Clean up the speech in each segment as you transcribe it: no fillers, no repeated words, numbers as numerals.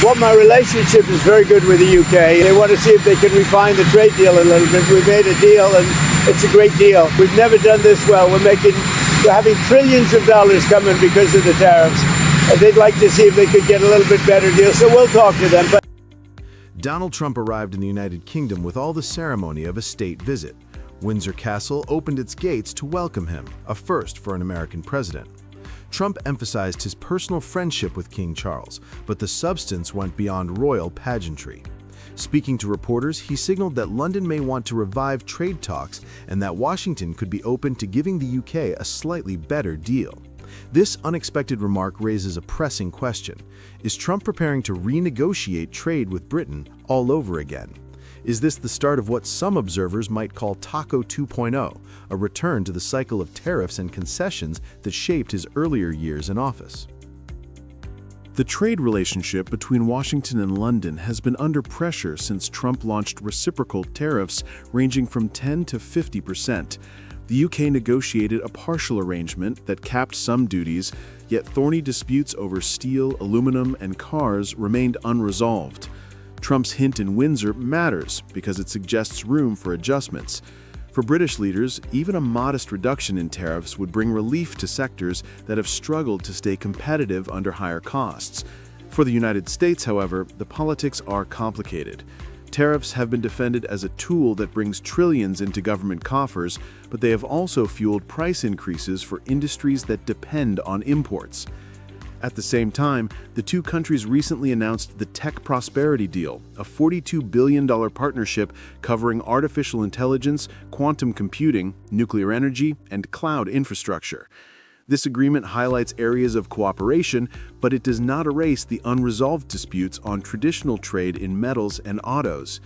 Well, my relationship is very good with the UK. They want to see if they can refine the trade deal a little bit. We made a deal, and it's a great deal. We've never done this well. We're having trillions of dollars coming because of the tariffs. And they'd like to see if they could get a little bit better deal, so we'll talk to them. Donald Trump arrived in the United Kingdom with all the ceremony of a state visit. Windsor Castle opened its gates to welcome him, a first for an American president. Trump emphasized his personal friendship with King Charles, but the substance went beyond royal pageantry. Speaking to reporters, he signaled that London may want to revive trade talks and that Washington could be open to giving the UK a slightly better deal. This unexpected remark raises a pressing question. Is Trump preparing to renegotiate trade with Britain all over again? Is this the start of what some observers might call Taco 2.0, a return to the cycle of tariffs and concessions that shaped his earlier years in office? The trade relationship between Washington and London has been under pressure since Trump launched reciprocal tariffs ranging from 10 to 50%. The UK negotiated a partial arrangement that capped some duties, yet thorny disputes over steel, aluminum, and cars remained unresolved. Trump's hint in Windsor matters because it suggests room for adjustments. For British leaders, even a modest reduction in tariffs would bring relief to sectors that have struggled to stay competitive under higher costs. For the United States, however, the politics are complicated. Tariffs have been defended as a tool that brings trillions into government coffers, but they have also fueled price increases for industries that depend on imports. At the same time, the two countries recently announced the Tech Prosperity Deal, a $42 billion partnership covering artificial intelligence, quantum computing, nuclear energy, and cloud infrastructure. This agreement highlights areas of cooperation, but it does not erase the unresolved disputes on traditional trade in metals and autos.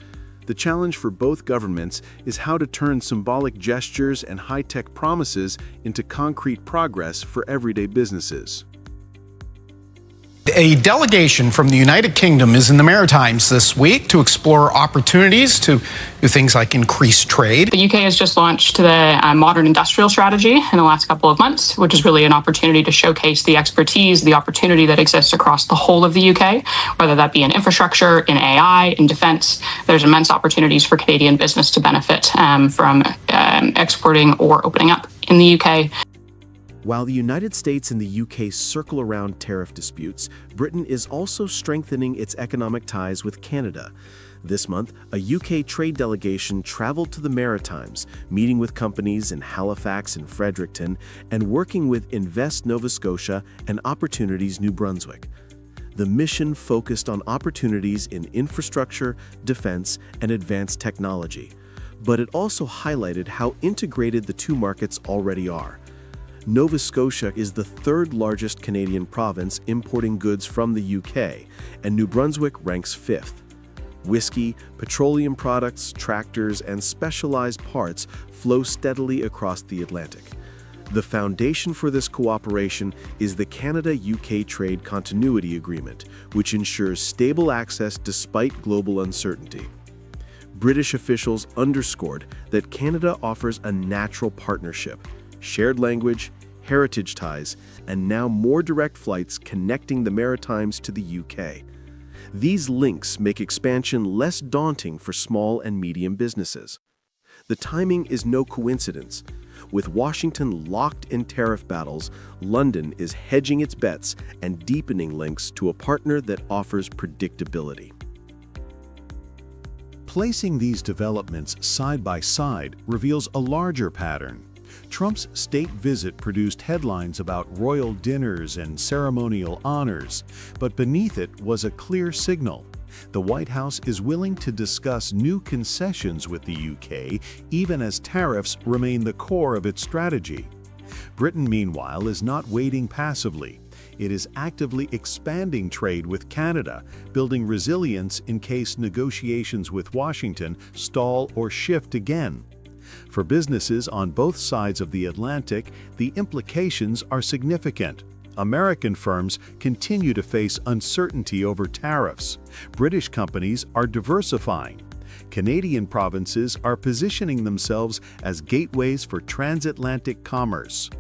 The challenge for both governments is how to turn symbolic gestures and high-tech promises into concrete progress for everyday businesses. A delegation from the United Kingdom is in the Maritimes this week to explore opportunities to do things like increase trade. The UK has just launched the Modern Industrial Strategy in the last couple of months, which is really an opportunity to showcase the expertise, the opportunity that exists across the whole of the UK, whether that be in infrastructure, in AI, in defence. There's immense opportunities for Canadian business to benefit from exporting or opening up in the UK. While the United States and the UK circle around tariff disputes, Britain is also strengthening its economic ties with Canada. This month, a UK trade delegation traveled to the Maritimes, meeting with companies in Halifax and Fredericton, and working with Invest Nova Scotia and Opportunities New Brunswick. The mission focused on opportunities in infrastructure, defense, and advanced technology. But it also highlighted how integrated the two markets already are. Nova Scotia is the third largest Canadian province importing goods from the UK, and New Brunswick ranks fifth. Whiskey, petroleum products, tractors, and specialized parts flow steadily across the Atlantic. The foundation for this cooperation is the Canada-UK Trade Continuity Agreement, which ensures stable access despite global uncertainty. British officials underscored that Canada offers a natural partnership, shared language, heritage ties, and now more direct flights connecting the Maritimes to the UK. These links make expansion less daunting for small and medium businesses. The timing is no coincidence. With Washington locked in tariff battles, London is hedging its bets and deepening links to a partner that offers predictability. Placing these developments side by side reveals a larger pattern. Trump's state visit produced headlines about royal dinners and ceremonial honors, but beneath it was a clear signal. The White House is willing to discuss new concessions with the UK, even as tariffs remain the core of its strategy. Britain, meanwhile, is not waiting passively. It is actively expanding trade with Canada, building resilience in case negotiations with Washington stall or shift again. For businesses on both sides of the Atlantic, the implications are significant. American firms continue to face uncertainty over tariffs. British companies are diversifying. Canadian provinces are positioning themselves as gateways for transatlantic commerce.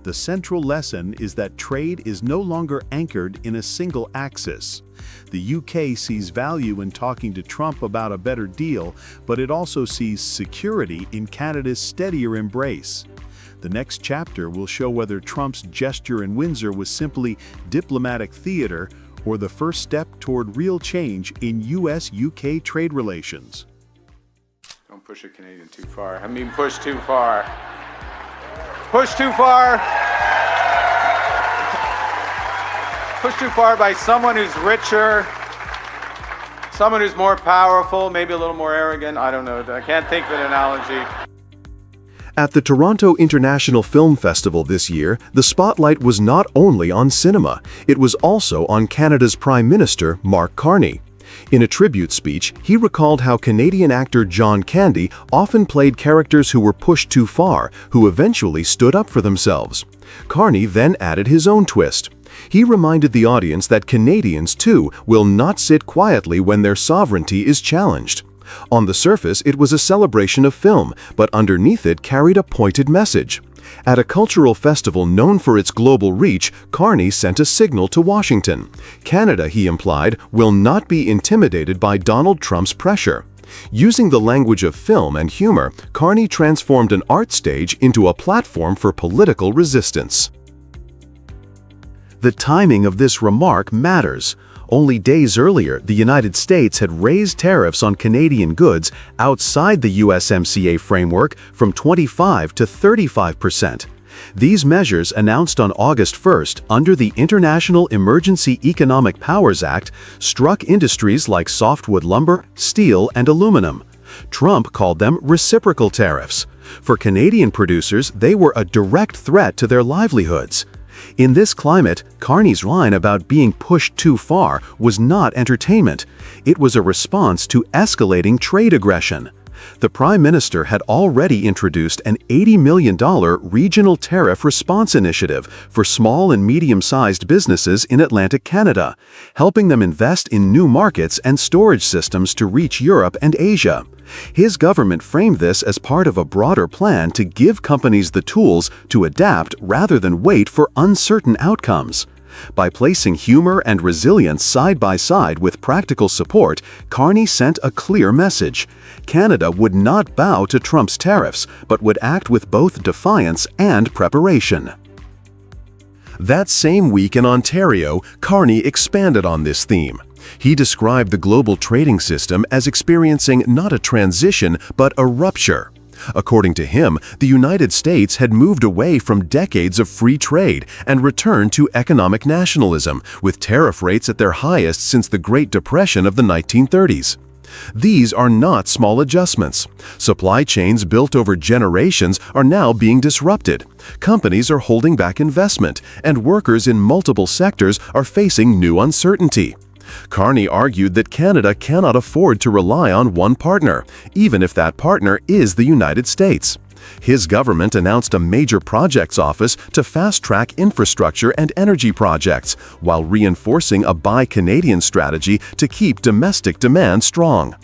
The central lesson is that trade is no longer anchored in a single axis. The UK sees value in talking to Trump about a better deal, but it also sees security in Canada's steadier embrace. The next chapter will show whether Trump's gesture in Windsor was simply diplomatic theater or the first step toward real change in US-UK trade relations. Don't push a Canadian too far. I mean, push too far. Push too far. Push too far by someone who's richer, someone who's more powerful, maybe a little more arrogant. I don't know. I can't think of an analogy. At the Toronto International Film Festival this year, the spotlight was not only on cinema, it was also on Canada's Prime Minister, Mark Carney. In a tribute speech, he recalled how Canadian actor John Candy often played characters who were pushed too far, who eventually stood up for themselves. Carney then added his own twist. He reminded the audience that Canadians, too, will not sit quietly when their sovereignty is challenged. On the surface, it was a celebration of film, but underneath it carried a pointed message. At a cultural festival known for its global reach, Carney sent a signal to Washington. Canada, he implied, will not be intimidated by Donald Trump's pressure. Using the language of film and humor, Carney transformed an art stage into a platform for political resistance. The timing of this remark matters. Only days earlier, the United States had raised tariffs on Canadian goods outside the USMCA framework from 25% to 35%. These measures, announced on August 1st under the International Emergency Economic Powers Act, struck industries like softwood lumber, steel, and aluminum. Trump called them reciprocal tariffs. For Canadian producers, they were a direct threat to their livelihoods. In this climate, Carney's line about being pushed too far was not entertainment. It was a response to escalating trade aggression. The Prime Minister had already introduced an $80 million regional tariff response initiative for small and medium-sized businesses in Atlantic Canada, helping them invest in new markets and storage systems to reach Europe and Asia. His government framed this as part of a broader plan to give companies the tools to adapt rather than wait for uncertain outcomes. By placing humor and resilience side by side with practical support, Carney sent a clear message. Canada would not bow to Trump's tariffs, but would act with both defiance and preparation. That same week in Ontario, Carney expanded on this theme. He described the global trading system as experiencing not a transition, but a rupture. According to him, the United States had moved away from decades of free trade and returned to economic nationalism, with tariff rates at their highest since the Great Depression of the 1930s. These are not small adjustments. Supply chains built over generations are now being disrupted. Companies are holding back investment, and workers in multiple sectors are facing new uncertainty. Carney argued that Canada cannot afford to rely on one partner, even if that partner is the United States. His government announced a major projects office to fast-track infrastructure and energy projects, while reinforcing a Buy Canadian strategy to keep domestic demand strong.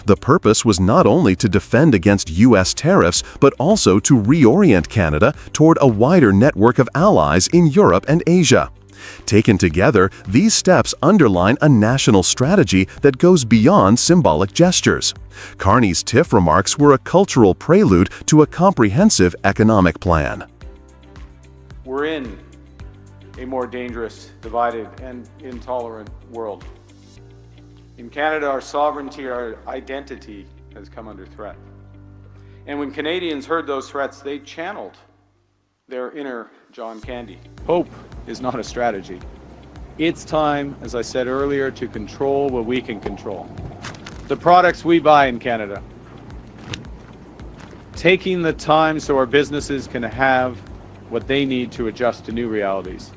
The purpose was not only to defend against U.S. tariffs, but also to reorient Canada toward a wider network of allies in Europe and Asia. Taken together, these steps underline a national strategy that goes beyond symbolic gestures. Carney's tiff remarks were a cultural prelude to a comprehensive economic plan. We're in a more dangerous, divided, and intolerant world. In Canada, our sovereignty, our identity has come under threat. And when Canadians heard those threats, they channeled their inner John Candy. Hope is not a strategy. It's time, as I said earlier, to control what we can control. The products we buy in Canada. Taking the time so our businesses can have what they need to adjust to new realities.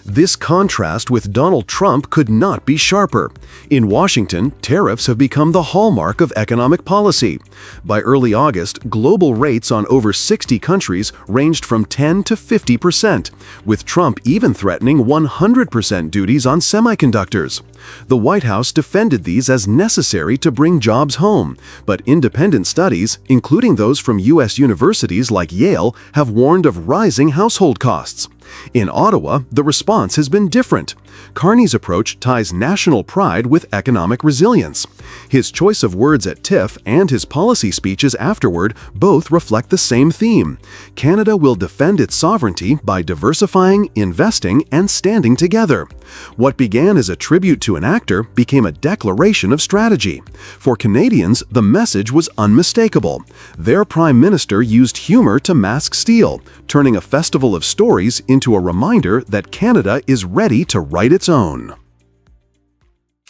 This contrast with Donald Trump could not be sharper. In Washington, tariffs have become the hallmark of economic policy. By early August, global rates on over 60 countries ranged from 10 to 50%, with Trump even threatening 100% duties on semiconductors. The White House defended these as necessary to bring jobs home, but independent studies, including those from U.S. universities like Yale, have warned of rising household costs. In Ottawa, the response has been different. Carney's approach ties national pride with economic resilience. His choice of words at TIFF and his policy speeches afterward both reflect the same theme. Canada will defend its sovereignty by diversifying, investing, and standing together. What began as a tribute to an actor became a declaration of strategy. For Canadians, the message was unmistakable. Their Prime Minister used humor to mask steel, turning a festival of stories into a reminder that Canada is ready to write its own.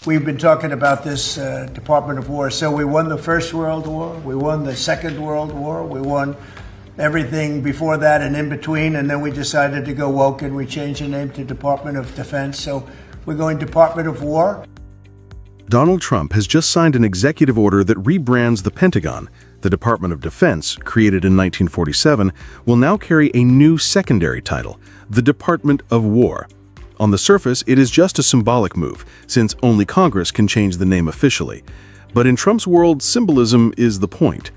We've been talking about this Department of War. So we won the First World War, we won the Second World War, we won everything before that and in between, and then we decided to go woke and we changed the name to Department of Defense. So we're going Department of War. Donald Trump has just signed an executive order that rebrands the Pentagon. The Department of Defense, created in 1947, will now carry a new secondary title, the Department of War. On the surface, it is just a symbolic move, since only Congress can change the name officially. But in Trump's world, symbolism is the point.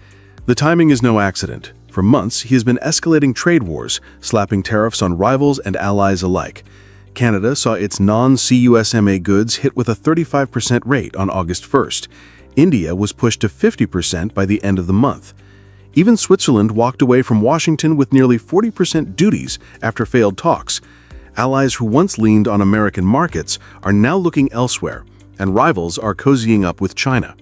The timing is no accident. For months, he has been escalating trade wars, slapping tariffs on rivals and allies alike. Canada saw its non-CUSMA goods hit with a 35% rate on August 1st. India was pushed to 50% by the end of the month. Even Switzerland walked away from Washington with nearly 40% duties after failed talks. Allies who once leaned on American markets are now looking elsewhere, and rivals are cozying up with China.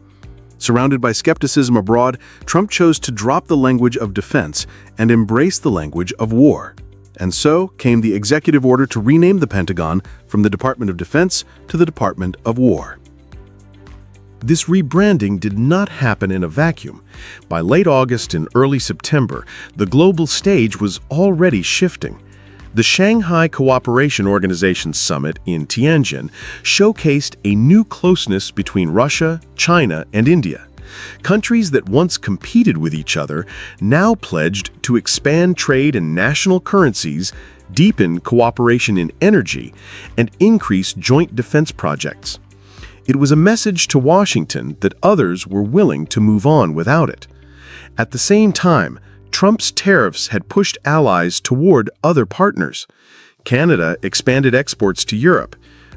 Surrounded by skepticism abroad, Trump chose to drop the language of defense and embrace the language of war. And so came the executive order to rename the Pentagon from the Department of Defense to the Department of War. This rebranding did not happen in a vacuum. By late August and early September, the global stage was already shifting. The Shanghai Cooperation Organization Summit in Tianjin showcased a new closeness between Russia, China, and India. Countries that once competed with each other now pledged to expand trade in national currencies, deepen cooperation in energy, and increase joint defense projects. It was a message to Washington that others were willing to move on without it. At the same time, Trump's tariffs had pushed allies toward other partners. Canada expanded exports to Europe.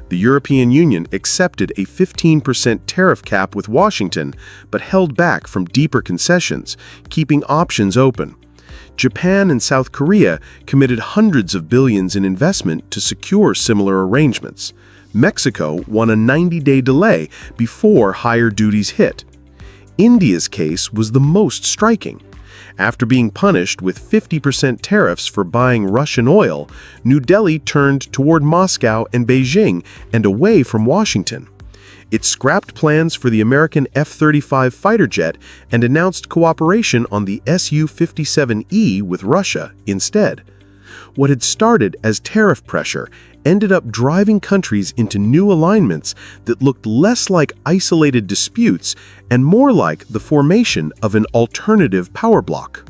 The European Union accepted a 15% tariff cap with Washington, but held back from deeper concessions, keeping options open. Japan and South Korea committed hundreds of billions in investment to secure similar arrangements. Mexico won a 90-day delay before higher duties hit. India's case was the most striking. After being punished with 50% tariffs for buying Russian oil, New Delhi turned toward Moscow and Beijing and away from Washington. It scrapped plans for the American F-35 fighter jet and announced cooperation on the Su-57E with Russia instead. What had started as tariff pressure ended up driving countries into new alignments that looked less like isolated disputes and more like the formation of an alternative power bloc.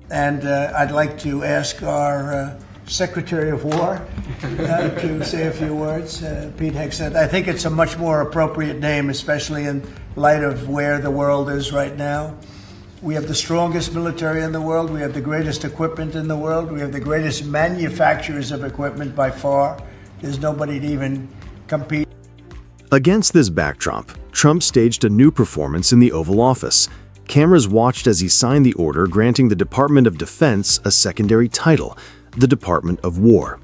And I'd like to ask our Secretary of War to say a few words. Pete Hegseth. I think it's a much more appropriate name, especially in light of where the world is right now. We have the strongest military in the world. We have the greatest equipment in the world. We have the greatest manufacturers of equipment by far. There's nobody to even compete. Against this backdrop, Trump staged a new performance in the Oval Office. Cameras watched as he signed the order granting the Department of Defense a secondary title, the Department of War.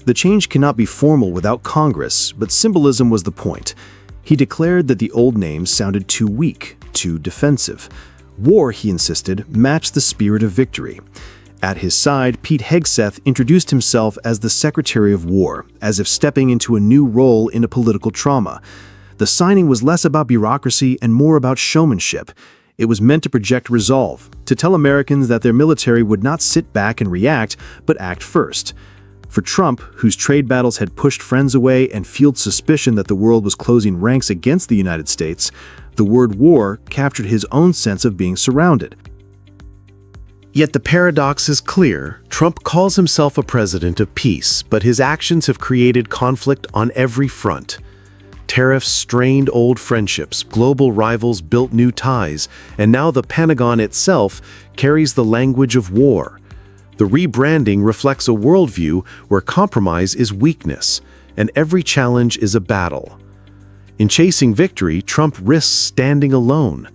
The change cannot be formal without Congress, but symbolism was the point. He declared that the old name sounded too weak, too defensive. War, he insisted, matched the spirit of victory. At his side, Pete Hegseth introduced himself as the Secretary of War, as if stepping into a new role in a political trauma. The signing was less about bureaucracy and more about showmanship. It was meant to project resolve, to tell Americans that their military would not sit back and react, but act first. For Trump, whose trade battles had pushed friends away and fueled suspicion that the world was closing ranks against the United States, the word war captured his own sense of being surrounded. Yet the paradox is clear. Trump calls himself a president of peace, but his actions have created conflict on every front. Tariffs strained old friendships, global rivals built new ties, and now the Pentagon itself carries the language of war. The rebranding reflects a worldview where compromise is weakness, and every challenge is a battle. In chasing victory, Trump risks standing alone.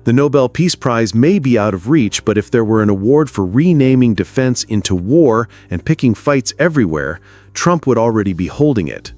The Nobel Peace Prize may be out of reach, but if there were an award for renaming defense into war and picking fights everywhere, Trump would already be holding it.